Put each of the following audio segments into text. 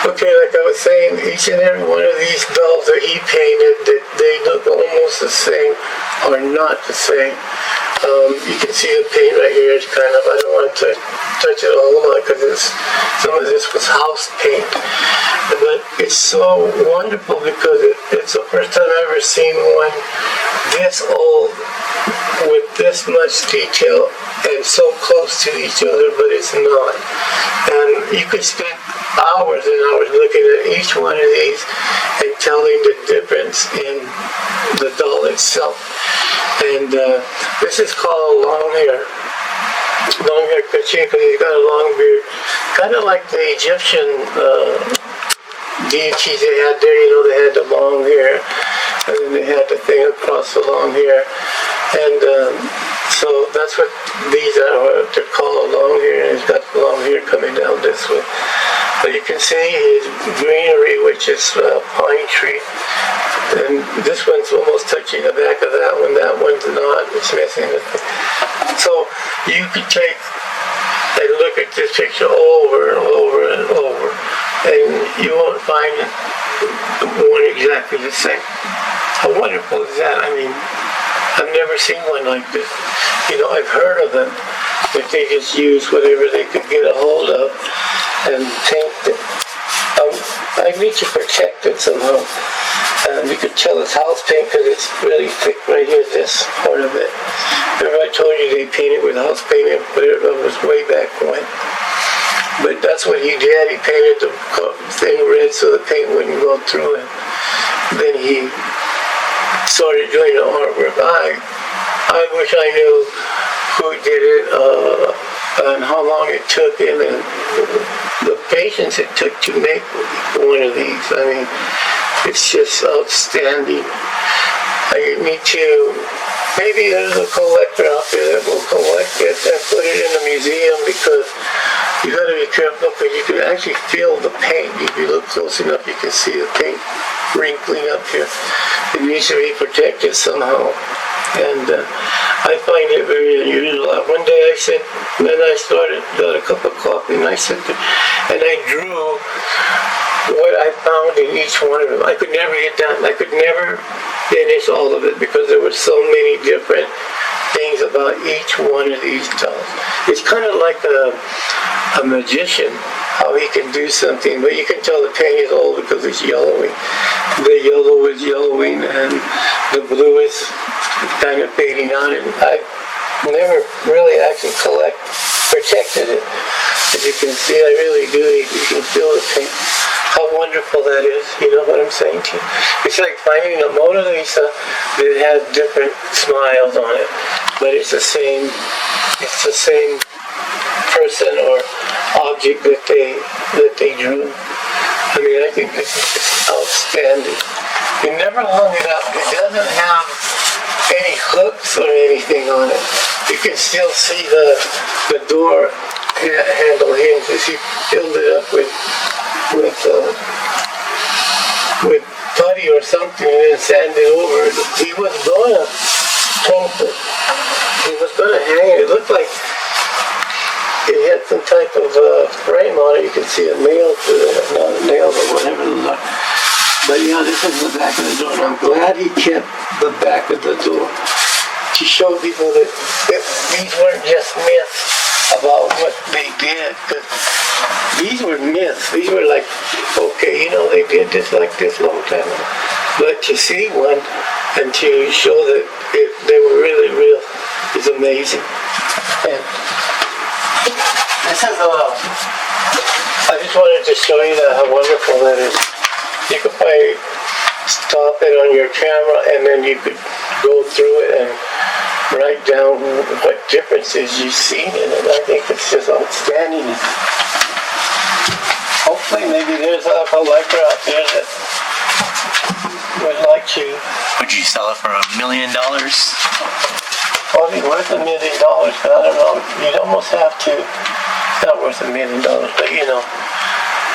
Okay, like I was saying, each and every one of these dolls that he painted, that they look almost the same, are not the same. You can see the paint right here. It's kind of, I don't want to touch it all about because some of this was house paint. But it's so wonderful because it's the first time I've ever seen one this old with this much detail and so close to each other, but it's not. And you could spend hours and hours looking at each one of these and telling the difference in the doll itself. And this is called long hair Katchinas because he's got a long beard, kind of like the Egyptian deities they had there. You know, they had the long hair, and then they had the thing across the long hair. And so that's what these are. They're called long hair, and he's got the long hair coming down this way. But you can see his greenery, which is a pine tree. And this one's almost touching the back of that one. That one's not. It's missing the thing. So you could take and look at this picture over and over and over, and you won't find one exactly the same. How wonderful is that? I mean, I've never seen one like this. You know, I've heard of them, but they just use whatever they could get a hold of and paint it. I need to protect it somehow. You could tell it's house paint because it's really thick right here, this part of it. Remember I told you they painted with house paint, but it was way back when. But that's what he did. He painted the thing red so the paint wouldn't go through it. Then he started doing the artwork. I wish I knew who did it and how long it took and the patience it took to make one of these. I mean, it's just outstanding. I need to, maybe there's a collector out there that will collect it and put it in a museum because you got to be careful because you can actually feel the paint. If you look close enough, you can see the paint wrinkling up here. It needs to be protected somehow. And I find it very unusual. One day I said, then I got a cup of coffee and I sat there and I drew what I found in each one of them. I could never get done. I could never finish all of it because there were so many different things about each one of these dolls. It's kind of like a magician, how he can do something, but you can tell the paint is old because it's yellowing. The yellow is yellowing and the blue is kind of fading on it. I've never really actually protected it. As you can see, I really do. You can feel the paint. How wonderful that is, you know what I'm saying to you? It's like finding a Mona Lisa that has different smiles on it, but it's the same person or object that they drew. I mean, I think this is just outstanding. You never hung it up. It doesn't have any hooks or anything on it. You can still see the door handle hinges. He filled it up with putty or something and then sanded over. He was gonna paint it. He was gonna hang it. It looked like it had some type of frame on it. You can see a nail to it, not a nail, but whatever it was. But yeah, this is the back of the door, and I'm glad he kept the back of the door to show people that these weren't just myths about what they did, because these were myths. These were like, okay, you know, they did this like this a long time ago. But to see one and to show that they were really real is amazing. And this is I just wanted to show you how wonderful that is. You could probably stop it on your camera and then you could go through it and write down what differences you've seen in it. I think it's just outstanding. Hopefully maybe there's a collector out there that would like to. Would you sell it for $1 million? Probably worth $1 million, but I don't know. You'd almost have to. It's not worth $1 million, but you know.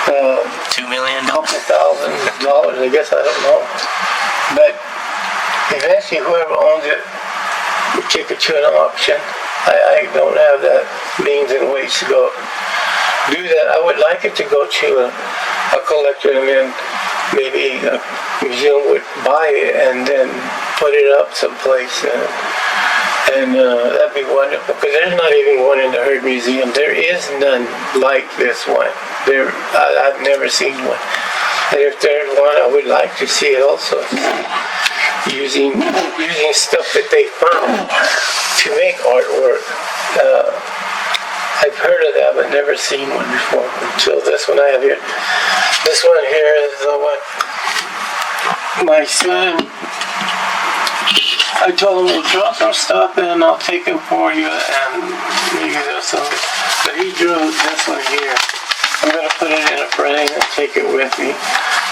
$2 million? $1,000, I guess, I don't know. But eventually whoever owns it would take it to an auction. I don't have that means and ways to go do that. I would like it to go to a collector, and then maybe a museum would buy it and then put it up someplace. And that'd be wonderful, because there's not even one in the Herd Museum. There is none like this one. I've never seen one. And if there's one, I would like to see it also. Using stuff that they found to make artwork. I've heard of that, but never seen one before until this one I have here. This one here is the one my son, I told him to draw some stuff and I'll take them for you, and maybe there's some. But he drew this one here. I'm going to put it in a frame and take it with me.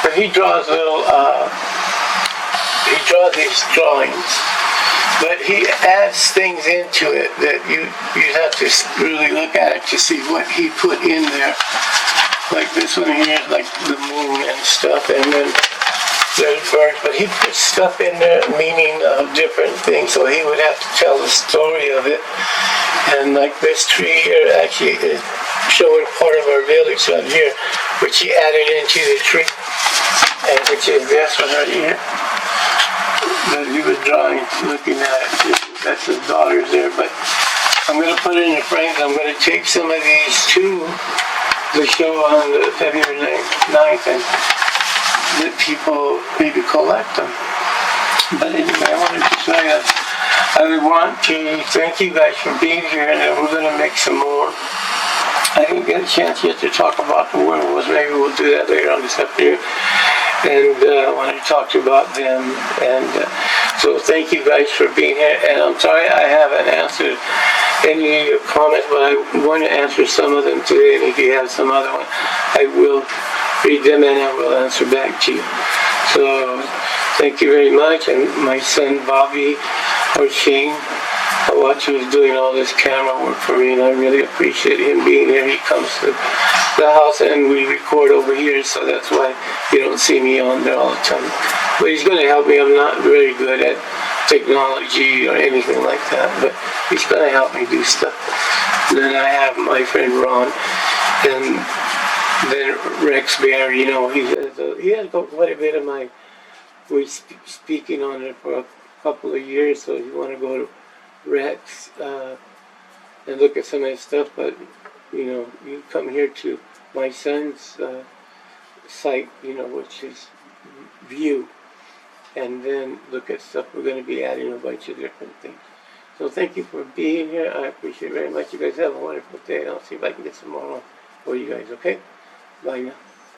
But he draws he draws these drawings. But he adds things into it that you have to really look at it to see what he put in there. Like this one here, like the moon and stuff, and then there's birds. But he put stuff in there meaning different things, so he would have to tell the story of it. And like this tree here actually is showing part of our village out here, which he added into the tree, and which is this one right here. That he was drawing, looking at it. That's his daughter's there, but I'm going to put it in the frames. I'm going to take some of these to the show on the February 9th and let people maybe collect them. But anyway, I wanted to show you. I want to thank you guys for being here, and then we're going to make some more. I didn't get a chance yet to talk about the werewolves. Maybe we'll do that later on this afternoon. And I wanted to talk to you about them. And so thank you guys for being here. And I'm sorry I haven't answered any of your comments, but I want to answer some of them today. And if you have some other one, I will read them and I will answer back to you. So thank you very much. And my son Bobby, or Shane, Howato, is doing all this camera work for me, and I really appreciate him being here. He comes to the house and we record over here, so that's why you don't see me on there all the time. But he's going to help me. I'm not very good at technology or anything like that, but he's going to help me do stuff. And then I have my friend Ron, and then Rex Bear. You know, he has quite a bit of my voice speaking on it for a couple of years, so if you want to go to Rex and look at some of his stuff, but you know, you come here to my son's site, you know, which is View, and then look at stuff. We're going to be adding a bunch of different things. So thank you for being here. I appreciate it very much. You guys have a wonderful day, and I'll see if I can get some more on for you guys, okay? Bye now.